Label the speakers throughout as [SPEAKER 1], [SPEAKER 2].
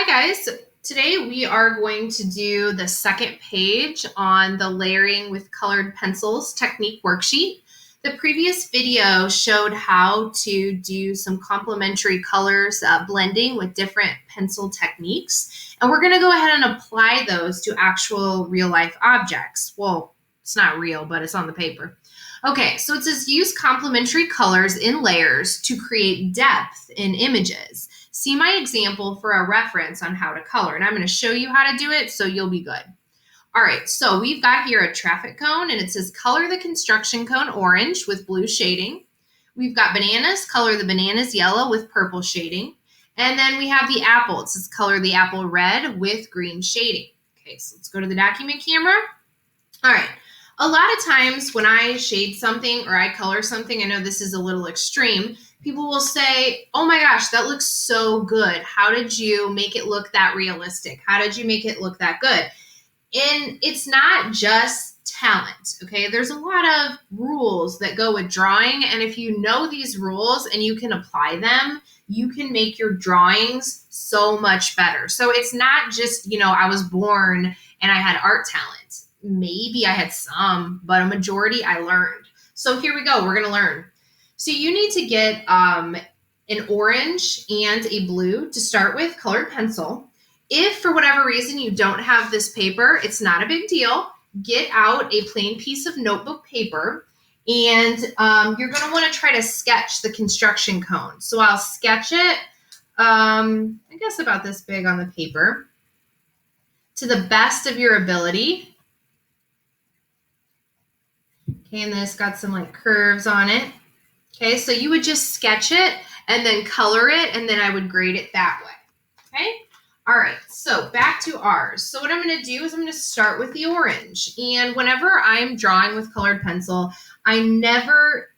[SPEAKER 1] guys, today we are going to do the second page on the layering with colored pencils technique worksheet. The previous video showed how to do some complementary colors blending with different pencil techniques, and we're going to go ahead and apply those to actual real life objects. Well, it's not real, but it's on the paper. Okay, so it says use complementary colors in layers to create depth in images. See my example for a reference on how to color, and I'm going to show you how to do it so you'll be good. All right, so we've got here a traffic cone, and it says color the construction cone orange with blue shading. We've got bananas, color the bananas yellow with purple shading. And then we have the apple. It says color the apple red with green shading. Okay, so let's go to the document camera. All right. A lot of times when I shade something or I color something, I know this is a little extreme, people will say, oh my gosh, that looks so good. How did you make it look that realistic? How did you make it look that good? And it's not just talent, okay? There's a lot of rules that go with drawing, and if you know these rules and you can apply them, you can make your drawings so much better. So it's not just, I was born and I had art talent. Maybe I had some, but a majority I learned. So here we go. We're going to learn. So you need to get an orange and a blue to start with, colored pencil. If for whatever reason you don't have this paper, it's not a big deal. Get out a plain piece of notebook paper, and you're going to want to try to sketch the construction cone. So I'll sketch it, I guess about this big on the paper, to the best of your ability. Okay, and this got some curves on it. Okay, so you would just sketch it and then color it, and then I would grade it that way. Okay, all right, so back to ours. So what I'm going to do is I'm going to start with the orange. And whenever I'm drawing with colored pencil, I never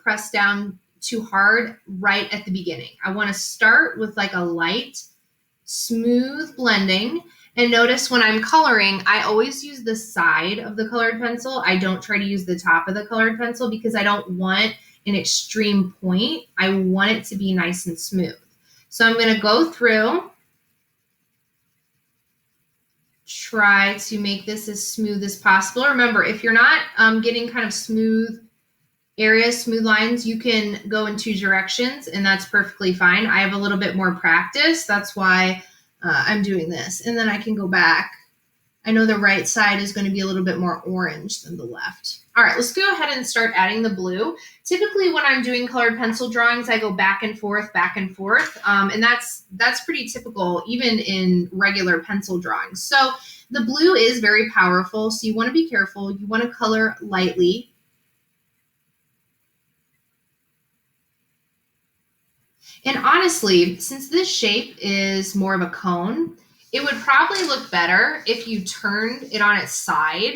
[SPEAKER 1] press down too hard right at the beginning. I want to start with a light, smooth blending. And notice when I'm coloring, I always use the side of the colored pencil. I don't try to use the top of the colored pencil because I don't want an extreme point. I want it to be nice and smooth. So I'm going to go through, try to make this as smooth as possible. Remember, if you're not getting kind of smooth areas, smooth lines, you can go in two directions, and that's perfectly fine. I have a little bit more practice. That's why I'm doing this. And then I can go back. I know the right side is going to be a little bit more orange than the left. All right, let's go ahead and start adding the blue. Typically when I'm doing colored pencil drawings, I go back and forth. And that's pretty typical even in regular pencil drawings. So the blue is very powerful, so you want to be careful. You want to color lightly. And honestly, since this shape is more of a cone, it would probably look better if you turned it on its side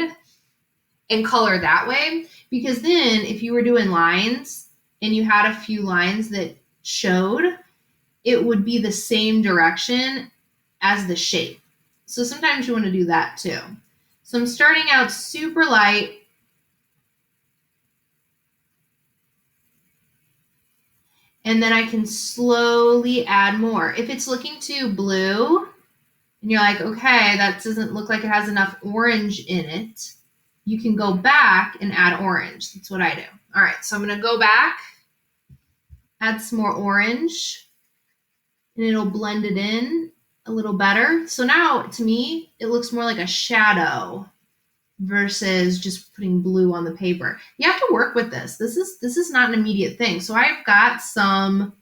[SPEAKER 1] and color that way. Because then if you were doing lines and you had a few lines that showed, it would be the same direction as the shape. So sometimes you want to do that too. So I'm starting out super light. And then I can slowly add more. If it's looking too blue and you're like, okay, that doesn't look like it has enough orange in it, you can go back and add orange. That's what I do. All right, so I'm going to go back, add some more orange, and it'll blend it in a little better. So now, to me, it looks more like a shadow versus just putting blue on the paper. You have to work with this. This is not an immediate thing. So I've got some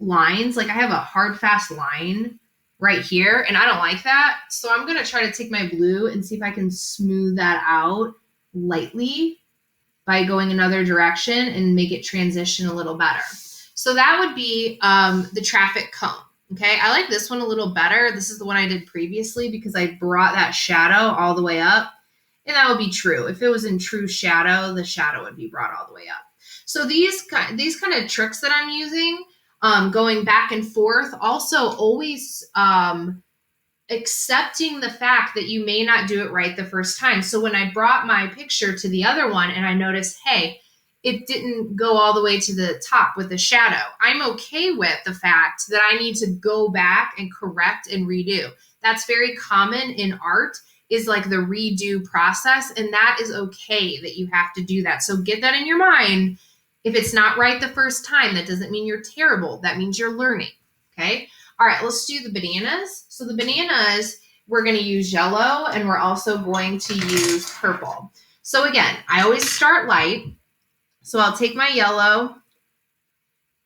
[SPEAKER 1] lines, I have a hard, fast line right here, and I don't like that. So I'm going to try to take my blue and see if I can smooth that out lightly by going another direction and make it transition a little better. So that would be the traffic cone. Okay, I like this one a little better. This is the one I did previously because I brought that shadow all the way up. And that would be true. If it was in true shadow, the shadow would be brought all the way up. So these kind of tricks that I'm using, going back and forth, also always accepting the fact that you may not do it right the first time. So when I brought my picture to the other one and I noticed, hey, it didn't go all the way to the top with the shadow. I'm okay with the fact that I need to go back and correct and redo. That's very common in art, is like the redo process, and that is okay that you have to do that. So get that in your mind. If it's not right the first time, that doesn't mean you're terrible. That means you're learning, okay? All right, let's do the bananas. So the bananas, we're gonna use yellow, and we're also going to use purple. So again, I always start light. So I'll take my yellow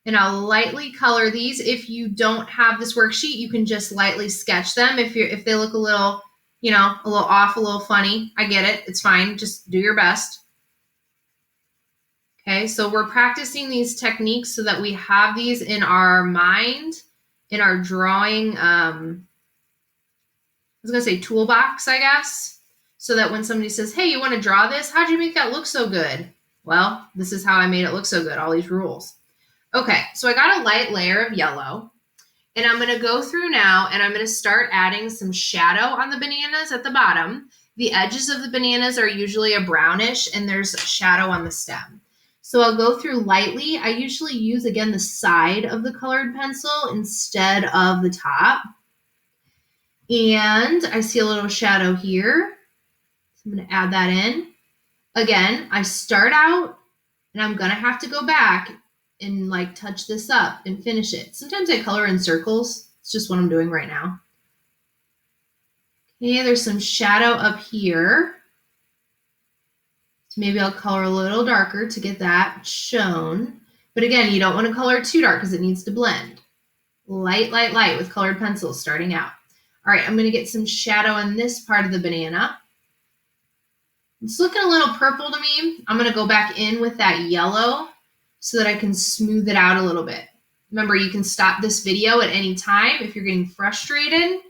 [SPEAKER 1] and I'll lightly color these. If you don't have this worksheet, you can just lightly sketch them. If they look a little, you know, a little off, a little funny, I get it. It's fine. Just do your best. Okay, so we're practicing these techniques so that we have these in our mind, in our drawing, I was gonna say toolbox, I guess, so that when somebody says, hey, you wanna draw this? How'd you make that look so good? Well, this is how I made it look so good, all these rules. Okay, so I got a light layer of yellow, and I'm gonna go through now and I'm gonna start adding some shadow on the bananas at the bottom. The edges of the bananas are usually a brownish, and there's shadow on the stem. So I'll go through lightly. I usually use, again, the side of the colored pencil instead of the top. And I see a little shadow here. So I'm going to add that in. Again, I start out and I'm going to have to go back and like touch this up and finish it. Sometimes I color in circles. It's just what I'm doing right now. Okay, there's some shadow up here. Maybe I'll color a little darker to get that shown. But again, you don't want to color too dark because it needs to blend. Light, light, light with colored pencils starting out. All right, I'm going to get some shadow in this part of the banana. It's looking a little purple to me. I'm going to go back in with that yellow so that I can smooth it out a little bit. Remember, you can stop this video at any time if you're getting frustrated.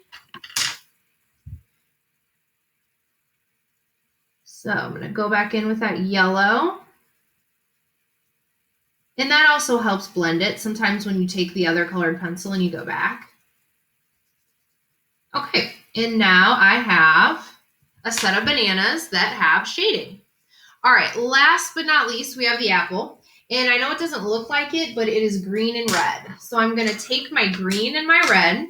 [SPEAKER 1] So I'm going to go back in with that yellow. And that also helps blend it sometimes when you take the other colored pencil and you go back. Okay, and now I have a set of bananas that have shading. All right, last but not least, we have the apple. And I know it doesn't look like it, but it is green and red. So I'm going to take my green and my red.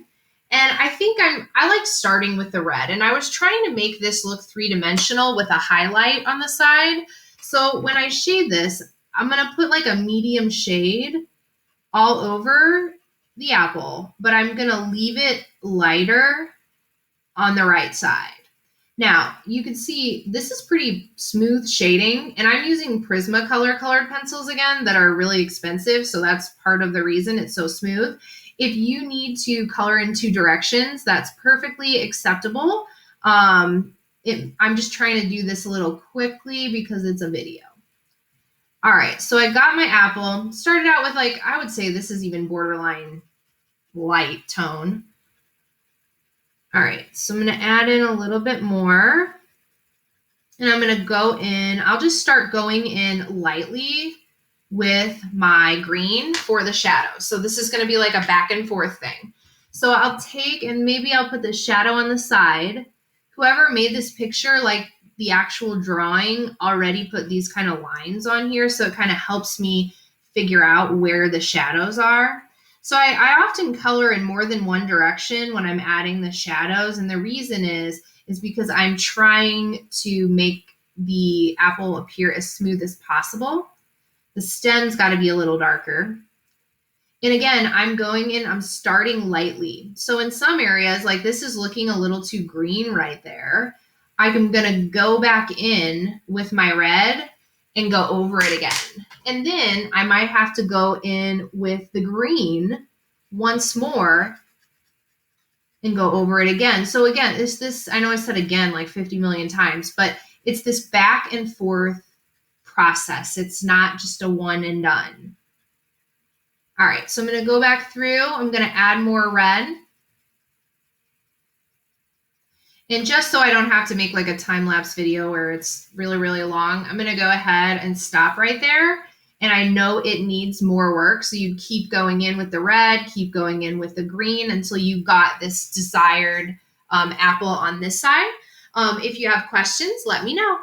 [SPEAKER 1] And I think I like starting with the red. And I was trying to make this look three-dimensional with a highlight on the side. So when I shade this, I'm going to put like a medium shade all over the apple, but I'm going to leave it lighter on the right side. Now, you can see this is pretty smooth shading, and I'm using Prismacolor colored pencils again that are really expensive, so that's part of the reason it's so smooth. If you need to color in two directions, that's perfectly acceptable. I'm just trying to do this a little quickly because it's a video. All right, so I got my apple. Started out with, like, I would say this is even borderline light tone. All right, so I'm going to add in a little bit more. And I'm going to go in. I'll just start going in lightly with my green for the shadow. So this is going to be like a back and forth thing. So I'll take and maybe I'll put the shadow on the side. Whoever made this picture, like the actual drawing, already put these kind of lines on here. So it kind of helps me figure out where the shadows are. So I often color in more than one direction when I'm adding the shadows. And the reason is because I'm trying to make the apple appear as smooth as possible. The stem's got to be a little darker. And again, I'm starting lightly. So in some areas, like this is looking a little too green right there. I'm going to go back in with my red and go over it again. And then I might have to go in with the green once more and go over it again. So again, it's this, I know I said again like 50 million times, but it's this back and forth process. It's not just a one and done. All right, so I'm going to go back through. I'm going to add more red. And just so I don't have to make like a time-lapse video where it's really, really long, I'm going to go ahead and stop right there. And I know it needs more work. So you keep going in with the red, keep going in with the green until you got this desired apple on this side. If you have questions, let me know.